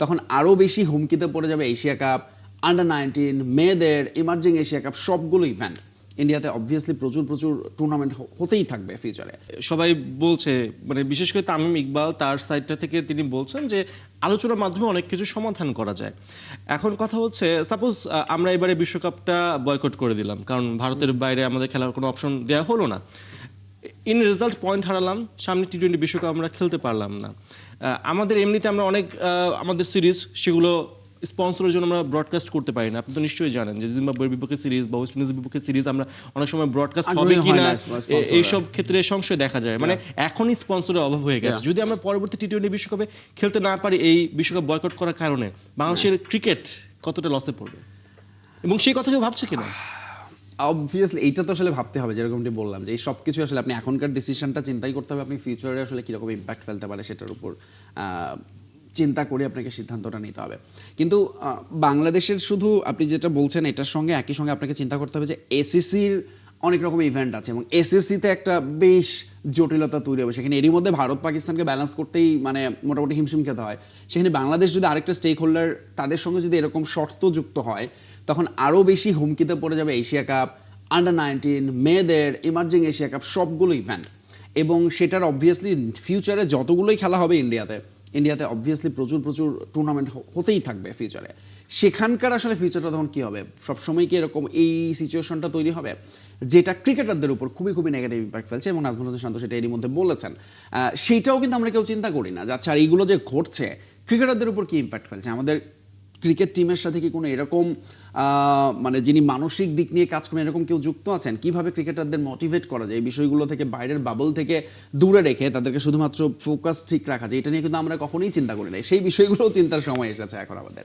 তখন আরও বেশি হুমকিতে পড়ে যাবে এশিয়া কাপ, আন্ডার-19, মেয়েদের ইমার্জিং এশিয়া কাপ, সবগুলো ইভেন্ট। ইন্ডিয়াতে অবভিয়াসলি প্রচুর প্রচুর টুর্নামেন্ট হতেই থাকবে ফিউচারে। সবাই বলছে, মানে বিশেষ করে তামিম ইকবাল তার সাইডটা থেকে তিনি বলছেন যে আলোচনার মাধ্যমে অনেক কিছু সমাধান করা যায়। এখন কথা হচ্ছে, সাপোজ আমরা এবারে বিশ্বকাপটা বয়কট করে দিলাম, কারণ ভারতের বাইরে আমাদের খেলার কোনো অপশন দেওয়া হলো না। ইন রেজাল্ট পয়েন্ট হারালাম, সামনে টি-20 বিশ্বকাপ আমরা খেলতে পারলাম না। আমাদের এমনিতে আমরা অনেক আমাদের সিরিজ সেগুলো স্পন্সরের জন্য আমরা ব্রডকাস্ট করতে পারি না। আপনি তো নিশ্চয়ই জানেন যে জিম্বাবুয়ের বিপক্ষে সিরিজ বা ওয়েস্ট ইন্ডিজের বিপক্ষে সিরিজ আমরা অনেক সময় ব্রডকাস্ট হবে কিনা এইসব ক্ষেত্রে সংশয় দেখা যায়। মানে এখনই স্পন্সরের অভাব হয়ে গেছে। যদি আমরা পরবর্তী টি-20 বিশ্বকাপে খেলতে না পারি এই বিশ্বকাপ বয়কট করার কারণে, বাংলাদেশের ক্রিকেট কতটা লসে পড়বে এবং সেই কথা কেউ ভাবছে কিনা? অবভিয়াসলি এইটা তো আসলে ভাবতে হবে, যেরকমটি বললাম যে এই সব কিছু আসলে আপনি এখনকার ডিসিশনটা চিন্তাই করতে হবে, আপনি ফিউচারে আসলে কীরকম ইম্প্যাক্ট ফেলতে পারে সেটার উপর চিন্তা করে আপনাকে সিদ্ধান্তটা নিতে হবে। কিন্তু বাংলাদেশের শুধু আপনি যেটা বলছেন এটার সঙ্গে একই সঙ্গে আপনাকে চিন্তা করতে হবে যে এসিসির অনেক রকম ইভেন্ট আছে এবং এসএসসিতে একটা বেশ জটিলতা তৈরি হবে। সেখানে এরই মধ্যে ভারত পাকিস্তানকে ব্যালেন্স করতেই মানে মোটামুটি হিমশিম খেতে হয়। সেখানে বাংলাদেশ যদি আরেকটা স্টেক হোল্ডার তাদের সঙ্গে যদি এরকম শর্ত যুক্ত হয়, তখন আরও বেশি হুমকিতে পড়ে যাবে এশিয়া কাপ, আন্ডার-19, মেয়েদের ইমার্জিং এশিয়া কাপ, সবগুলো ইভেন্ট। এবং সেটার অবভিয়াসলি ফিউচারে যতগুলোই খেলা হবে ইন্ডিয়াতে অবভিয়াসলি প্রচুর প্রচুর টুর্নামেন্ট হতেই থাকবে ফিউচারে। সেখানকার আসলে ফিউচারটা তখন কী হবে? সবসময় কি এরকম এই সিচুয়েশনটা তৈরি হবে যেটা ক্রিকেটারদের উপর খুবই খুবই নেগেটিভ ইম্প্যাক্ট ফেলছে, এবং নাজমুল হাসান শান্ত সেটা এরই মধ্যে বলেছেন। সেইটাও কিন্তু আমরা কেউ চিন্তা করি না যে আচ্ছা, আর এইগুলো যে ঘটছে ক্রিকেটারদের উপর কী ইম্প্যাক্ট ফেলছে। আমাদের ক্রিকেট টিমের সাথে কি কোনো এরকম মানে যিনি মানসিক দিক নিয়ে কাজ করেন এরকম কেউ যুক্ত আছেন? কিভাবে ক্রিকেটারদের মোটিভেট করা যায় এই বিষয়গুলো থেকে, বাইরের বাবল থেকে দূরে রেখে তাদেরকে শুধুমাত্র ফোকাস ঠিক রাখা যায়, এটা নিয়ে কিন্তু আমরা কখনোই চিন্তা করি না। সেই বিষয়গুলোও চিন্তার সময় এসেছে এখন আমাদের।